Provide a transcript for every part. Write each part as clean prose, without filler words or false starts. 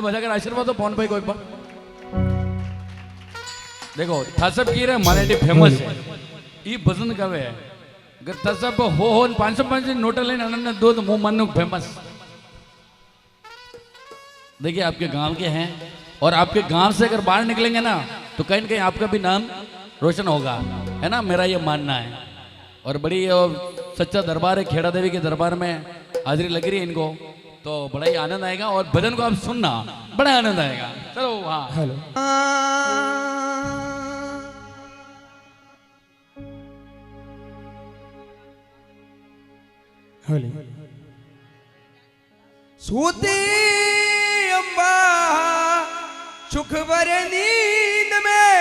बजाकर आशीर्वाद दो पवन भाई को एक बार। देखो थसब की रे मराठी फेमस है ई भजन गावे है अगर थसब हो 505 नोट लेने अनन्य दूध मुंह मन फेमस। देखिए आपके गांव के हैं और आपके गांव से अगर बाहर निकलेंगे ना तो कहीं ना कहीं आपका भी नाम रोशन होगा, है ना, मेरा ये मानना है। और बड़ी सच्चा दरबार है, खेड़ा देवी के दरबार में हाजिरी लग रही है इनको, तो बड़ा ही आनंद आएगा और भजन को आप सुनना बड़ा आनंद आएगा। चलो हाँ हेलो हेलो सूती अम्बा सुख भरे नींद में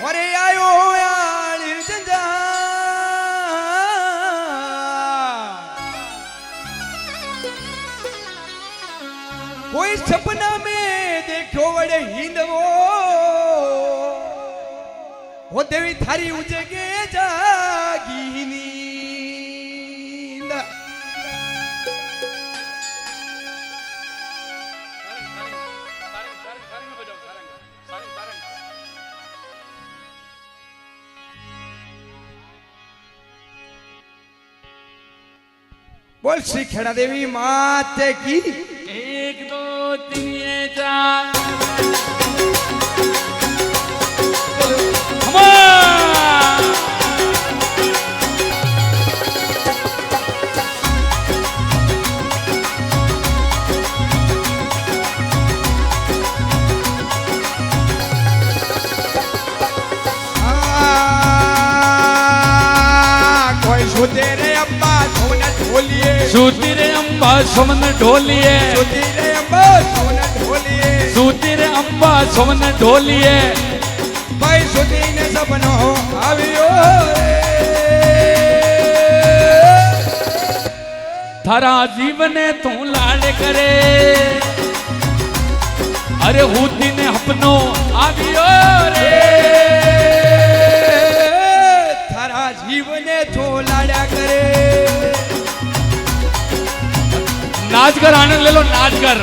और आयो यार जंजा कोई सपना में देखो बड़े हिंदवो वो देवी थारी उजगे जागी नींद। बोल श्री खेड़ा देवी माते की 1 2 3 4 सूती रे अम्बा सोमन ढोलिए सूती रे अम्बा सोमन ढोलिए सूती रे अम्बा सोमन ढोलिए भाई सूती ने सपनो आवियो थारा जीवन तू लाड करे अरे हूती ने अपनो आवियो रे थारा जीवन तू लाड़ा करे। नाच कर आनंद ले लो नाच कर।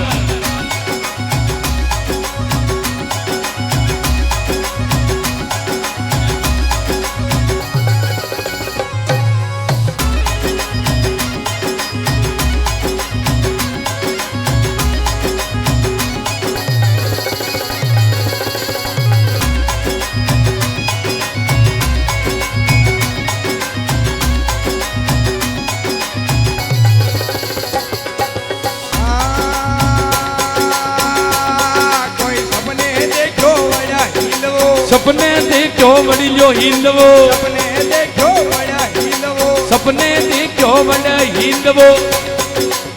सपने देखो बड़ियो हिंदवो सपने देखो बड़ा हिंदवो सपने देखो बड़ा हिंदवो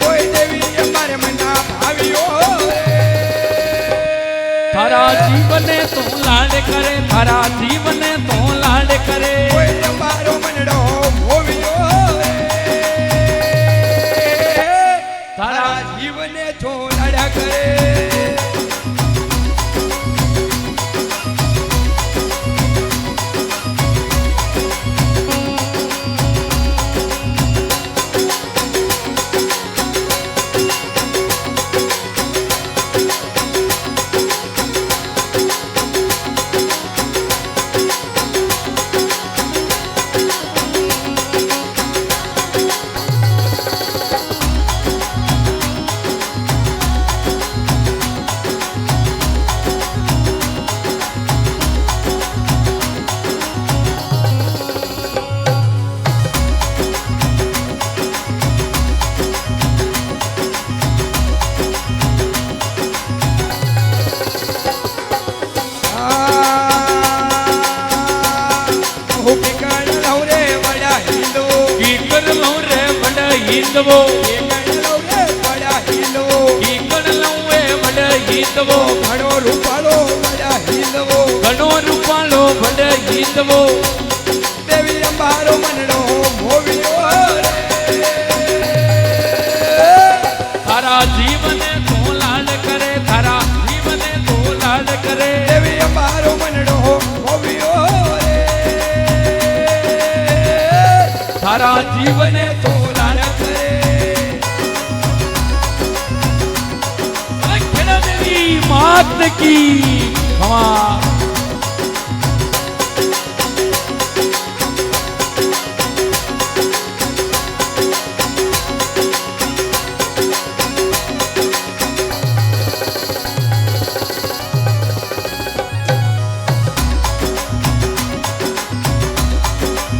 कोई देवी हमारे मना भावियो थारा जीवन तू लाड करे थारा जीवन तू लाड करे कोई हमारो मनड़ो भोवियो थारा जीवन तू लाड़ा करे। हिंदवो बड़ा हिंदवो ईकण लवे बड़ा हिंदवो घणो रूपालो बड़ा हिंदवो घणो रूपालो बड़ा हिंदवो देवी अंबारो मनड़ो मोवियो थारा जीवन तो लाड करे थारा जीवन तो लाड करे देवी अंबारो मनड़ो मोवियो थारा जीवन तो लाड करे। मात की क्षमा।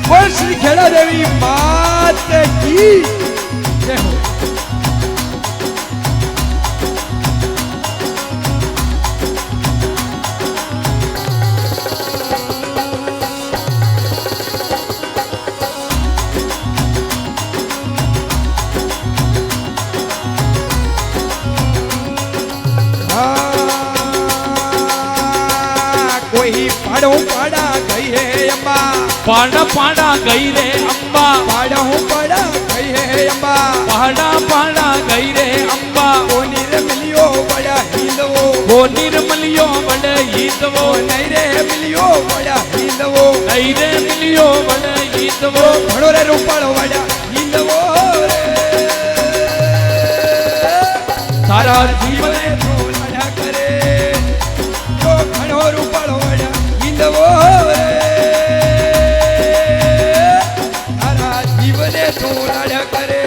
बोल श्री खेड़ा देवी मात की जय हो। कोई पाड़ो पाड़ा गई है अम्बा, पाड़ा पाड़ा गई रे अम्बा, पाड़ा पाड़ा गई है अम्बा, पाड़ा पाड़ा गई रे अम्बा। ओ निर्मलियो बड़ा हिंदवो, वो निर्मलियो बड़े हिंदवो, नहीं रे मिलियो बड़ा हिंदवो, नहीं रे मिलियो बड़े हिंदवो। घणो रे रूपाळो बड़ा हिंदवो रे, सारा जीवन तो लड़ा करे, तो घणो रूपाळो बड़ा हिंदवो रे, सारा जीवन तो लड़ा करे।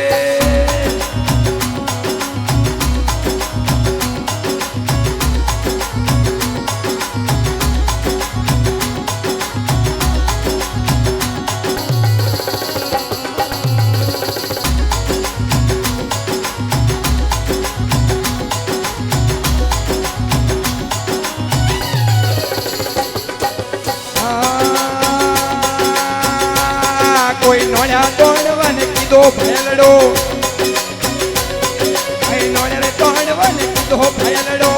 कोई नोड़ा तोड़वन कीधो भयलड़ो, कोई नोड़ा तोड़वन कीधो भयलड़ो,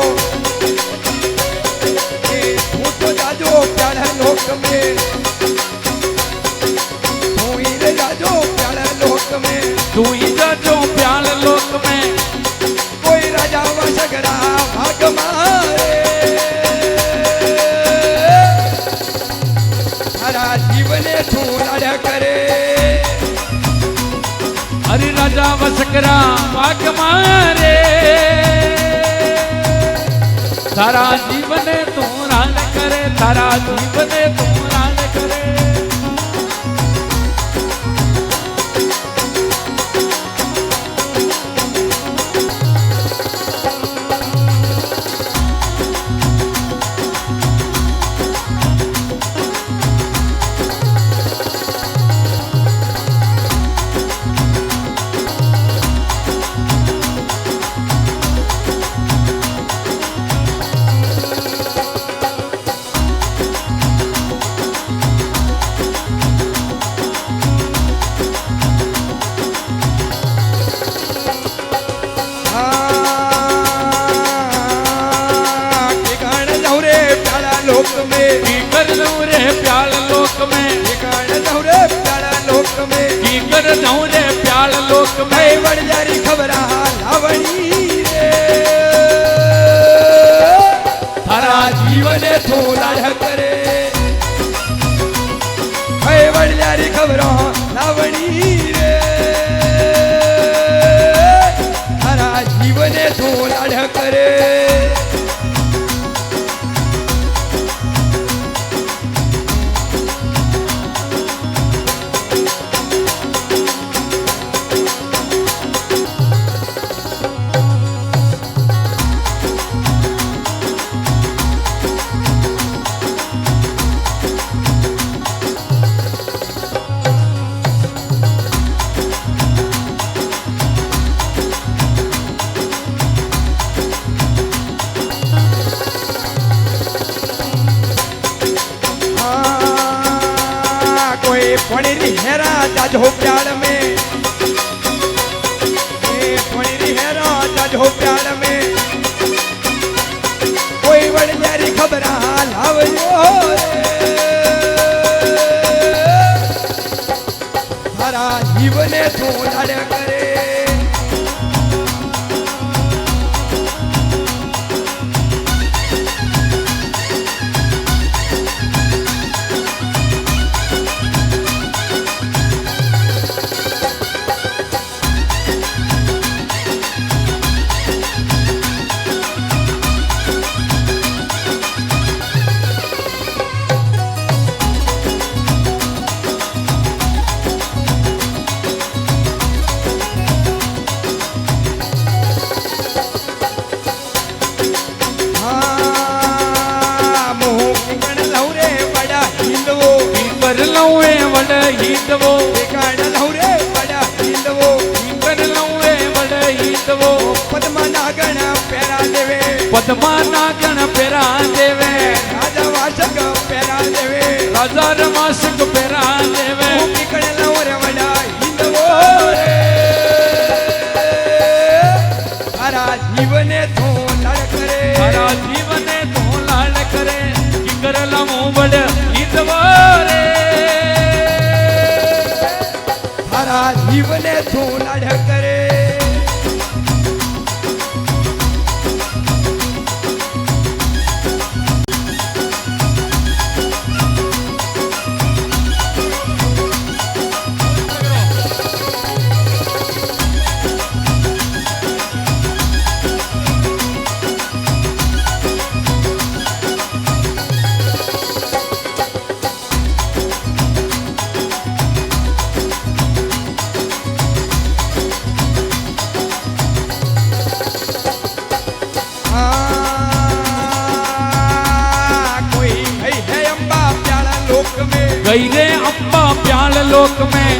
तू तो जाजो प्यारा लोक में, तू ही रे जाजो प्यारा लोक में, तू ही जाजो प्याल लोक में। कोई राजा वशगरा भाग मारे, सारा जीवने तू लड़ करे। हरि राजा वसकरा वाक मारे, तारा जीवन तू रान करे, तारा जीवन तू रान करे। लोक में की कर दऊं रे प्याल लोक में, ठिकाना दौरे प्याला लोक में, की कर दऊं रे प्याल लोक में। भाई बड़ जारी खबरा लावणी रे, तारा जीवन तू लड़ करे। भाई बड़ जारी खबरा लावणी रे, तारा जीवन तू लड़ करे। फणी हेरा जाजो प्यार में, फणी हेरा जाजो प्यार में, कोई बड़ जारी खबर लावो सारा जीवने तू लड़ करे। किंगर लौए वड हिंदवो ठिकाण लवरे वडा हिंदवो किंगर लौए वड हिंदवो पद्मा नागण पेरा देवे पद्मा नागण पेरा देवे राजा वासक पेरा देवे राजा रमासक पेरा देवे ठिकाण लवरे वडा हिंदवो रे तारा जीवने तो लड़ करे तारा जीवने तो लाड करे किंगर लमो वड हिंदवो रे तारा जीवने तो लड़ करे गई रे अम्बा प्याल लोक में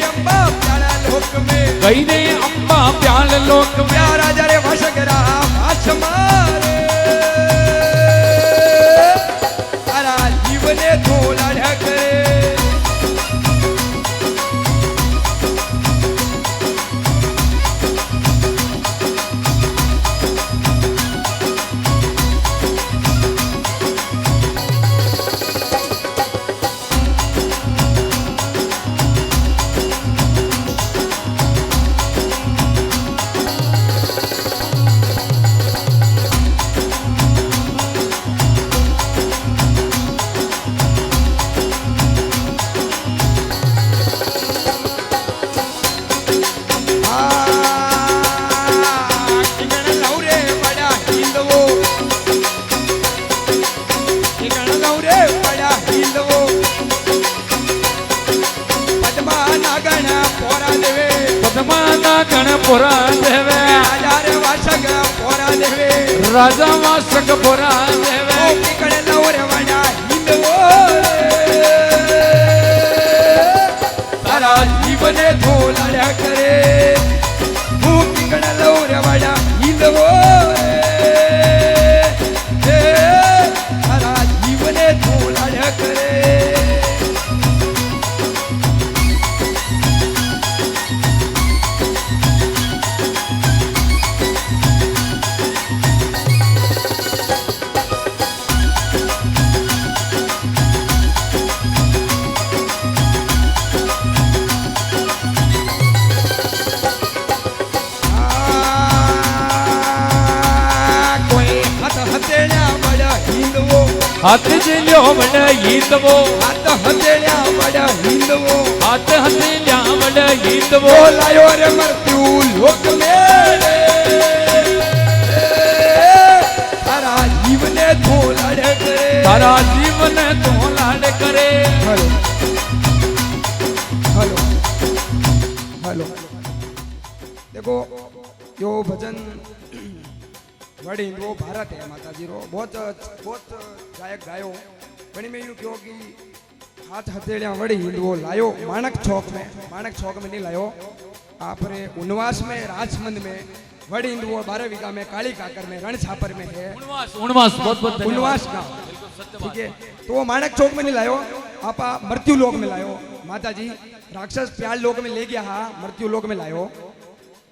अम्बा प्यारा लोक में गई रे अम्बा प्याल लोक में प्यारा जरे भसगरा भाष मारे तारा जीवने तो लड़ करे पोरा देवे राजा वासक पोरा देवे तारा जीवने तो लड़ करे भूतिगण लौरे वड़ा हिंदवो तारा जीवने तो लड़ करे हाथ जिल्यो वड हिंदवो हाथ हथेलिया वड हिंदवो हाथ हथेलिया वड हिंदवो लायो रे मृत्यु लोक में तारा जीवने तो लड़ करे तारा जीवन तो लाड करे हेलो हेलो हेलो देखो यो भजन वड़ हिंदवो भारत है माता जी रो बहुत गायक गायो वणी में यूं क्यों कि हाथ हथेलियां वड़ हिंदवो लायो माणक चौक में नहीं लायो आपरे उनवास में राजमंद में वड़ हिंदवो 12 बीघा में काली काकर में रण छापर में है उनवास बहुत बहुत उनवास गांव ठीक है तो वो माणक चौक में नहीं लायो आपा मृत्यु लोक में लायो माता जी राक्षस प्याल लोक में ले गया हा मृत्यु लोक में लायो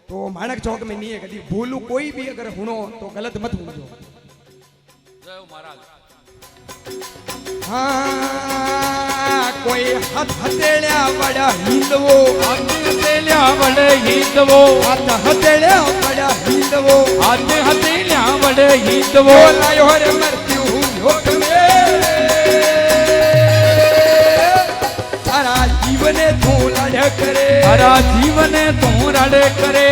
तो माणक चौक में नहीं है कभी भूलू कोई भी अगर हुनो तो गलत मत हुजो जय महाराज हाँ कोई हाथ हथेलिया वड़ा हिंदवो हाथ हथेलिया वड हिंदवो हाथ हथेलिया वड़ा हिंदवो हाथ हथेलिया वड हिंदवो लायो रे मृत्यु लोक में तारा जीवने तो लड़ करे तारा जीवन तो लड़ करे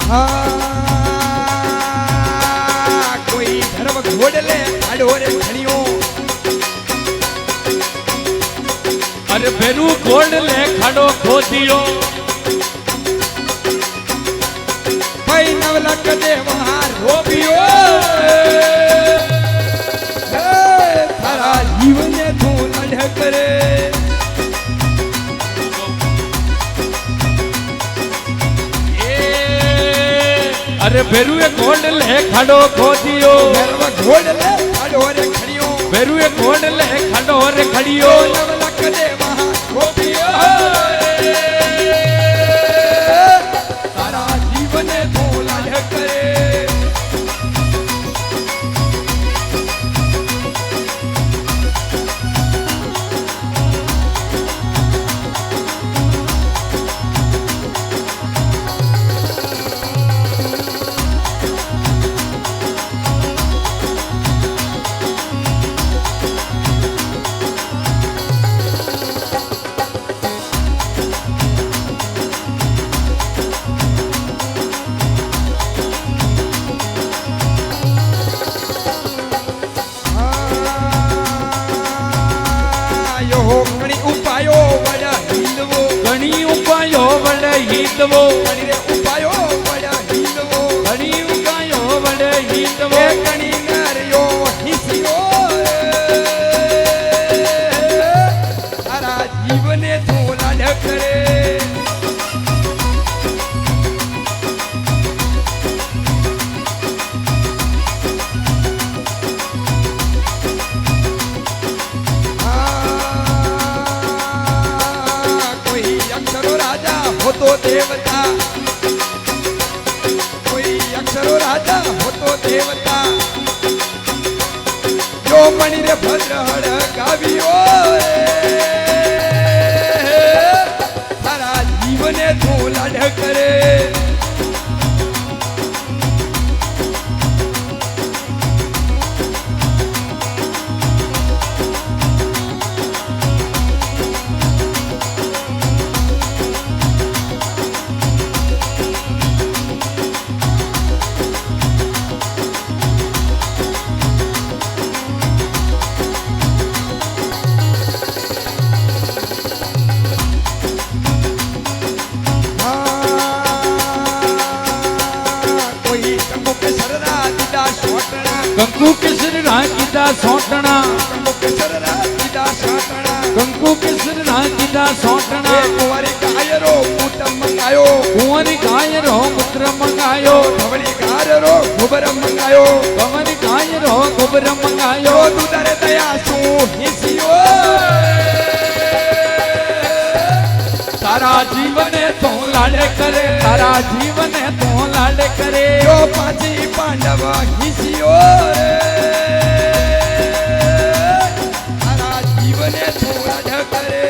હા કોઈ ધર્મ ઘોડલે ખાડો રે ખણ્યો અરે ભેરું ગોળ લે ખાડો ખોદિયો ભાઈ નવલખ દેવા રોપિયો હે, તારા જીવને તું લડ કરે અરે ભેરું એ ગોળ લે ખાડો ખોદિયો ધર્મ ઘોડલે ખાડો રે ખણ્યો ભેરું એ ગોળ લે ખાડો રે ખડિયો નવલખ દેવા રોપિયો તારા જીવને તું લડ કરે યો ઘણી ઉપાયો વડા હિંદવો ઘણી ઉપાયો વડે હિંદવો ઘણી રે ઉપાયો વડા હિંદવો ઘણી ઉપાયો વડે હિંદવો એ ઘણી નાર્યો હિસ્યો તારા જીવને તું લાડ કરે કોઈ અક્ષરો રાજા હોતો દેવતા કોઈ અક્ષરો રાજા હોતો દેવતા જો મણી રે ભદ્રહળ ગાવ્યો તારા જીવને તું લાડ કરે કોઈ કંકુ કેસરના દીદા સોટણા કંકુ કેસર કીધા સોટણા કંકુ કેસરના દીદા સોટણા કંકુ કેસર કીધા સોટણા એ કુંવારી કાયરો કૂટમ મંગાયો કુંવરી ગાયરો પુત્ર મંગાયો ધવળી ગારરો ગોબર મંગાયો કમરી ગાયરો ગોબર જો મંગાયો દુદારે દયા શું હિસ્યો તારા જીવને તો લાડ કરે તારા જીવને તો લાડ કરે જો પાછી પાંડવ હિસ્યો તારા જીવને થોડા કરે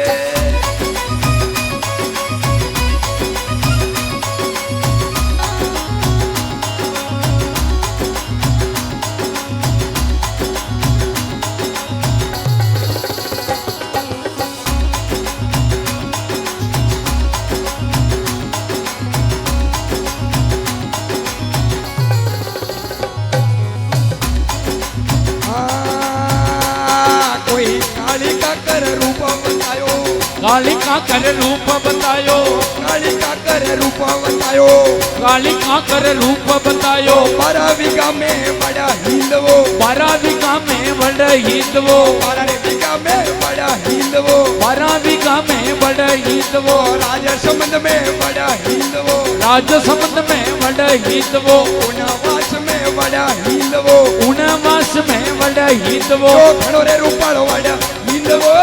કોઈ કાળી કાકર રૂપ બતાયો કાલિકા કરે રૂપ બતાયો કાળિકા કરે રૂપ બતાયો કાલિકા કરે રૂપ બતાયો મારા વિગા મે બડા હિંદવો 12 વીઘા में वड हिंदवो મારા વિગા મે બડા હિંદવો 12 वीघा में वड हिंदवो રાજ સંબંધ મે બડા હિંદવો राज संबंध में वड हिंदवो ઉનવાસ મે બડા હિંદવો उनवास में वड हिंदवो જો ઘણો રે રૂપાળો બડા હિંદવો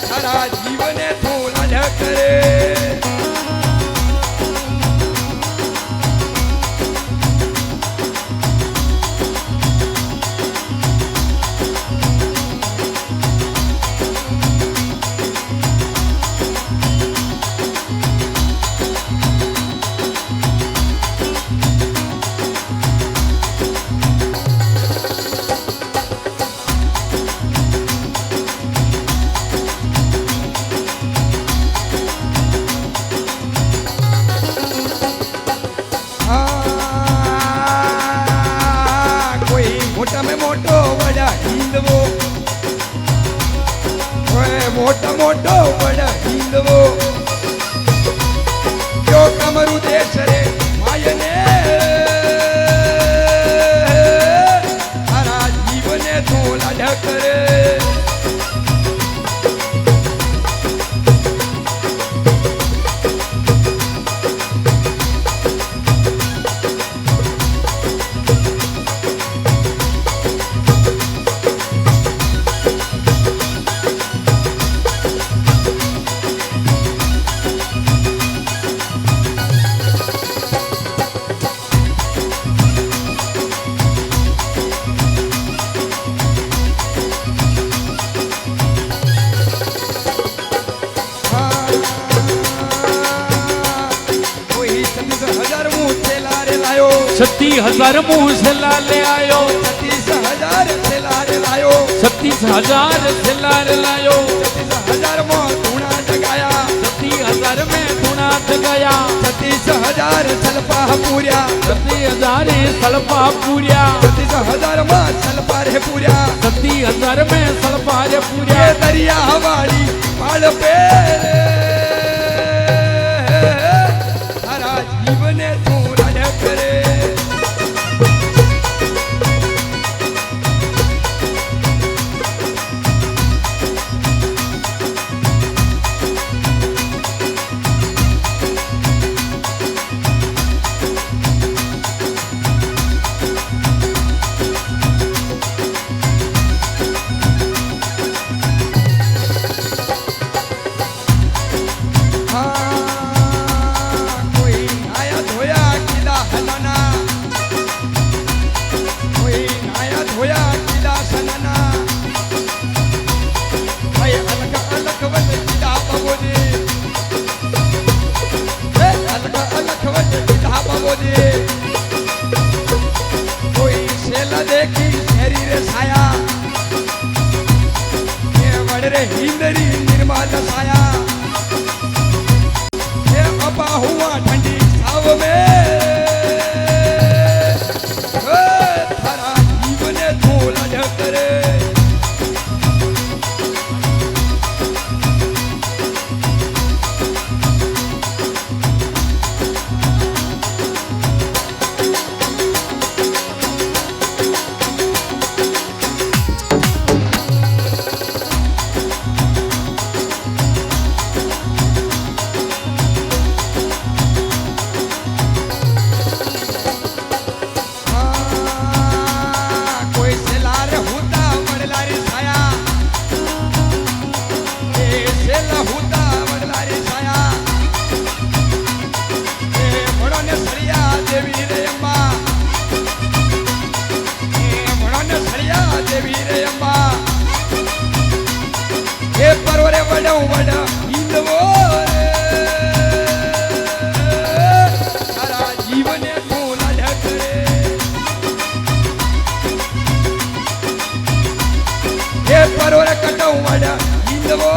તારા જીવને થોડા કરે મોટો મોટો બડ હિંદવો યો કમરુ દેશ રે માયને તારા જીવને તું લાડ કરે छत्तीस हजार मुँह से लाले आयो 36,000 थेला रे लायो 36,000 से लाले लायो 36,000 में धूणा जगाया 36,000 में धूणा जगाया 36,000 सलपा पूर्या 36,000 सलपा पूर्या 36,000 में सलपा रे पूर्या 36,000 में सलपा रे पूर्या ये दरिया हवाड़ी पाल पे हरा जीवने तू राज करे कोई सेला देखी शरीर छाया ये वडरे हिंदरी निर्मल छाया ये अपा हुआ ठंडी छाव में थारा जीवने तू लाड करे परवरे वड़ा वड़ा हिंदवो सारा जीवन तू लाड करे ये परवरे कटो वड़ा हिंदवो